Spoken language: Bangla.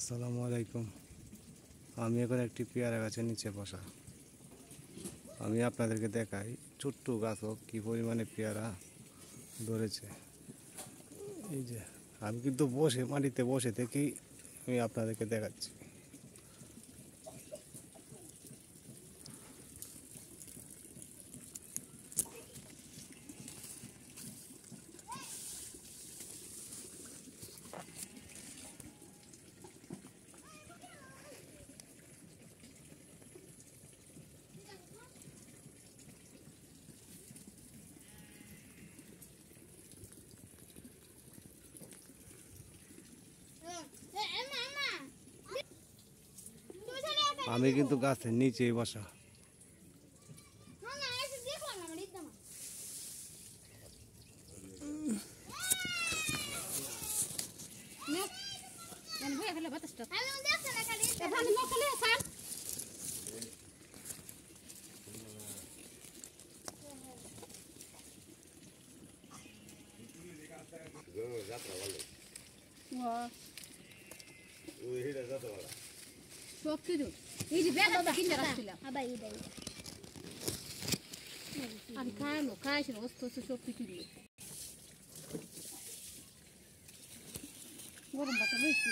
আসসালামু আলাইকুম। আমি এখন একটি পেয়ারা গাছের নিচে বসা। আমি আপনাদেরকে দেখাই ছোট্ট গাছও কি পরিমাণে পেয়ারা ধরেছে। এই যে আমি কিন্তু মাটিতে বসে থেকেই আমি আপনাদেরকে দেখাচ্ছি। আমি কিন্তু গাছের নিচেই বসা। সব কিছু এই যে ব্যাগ আছে কিনে রাখছিলাম আমি খাইছিল অস্ত সব কিছু দিয়ে গরম ভাত হয়েছে।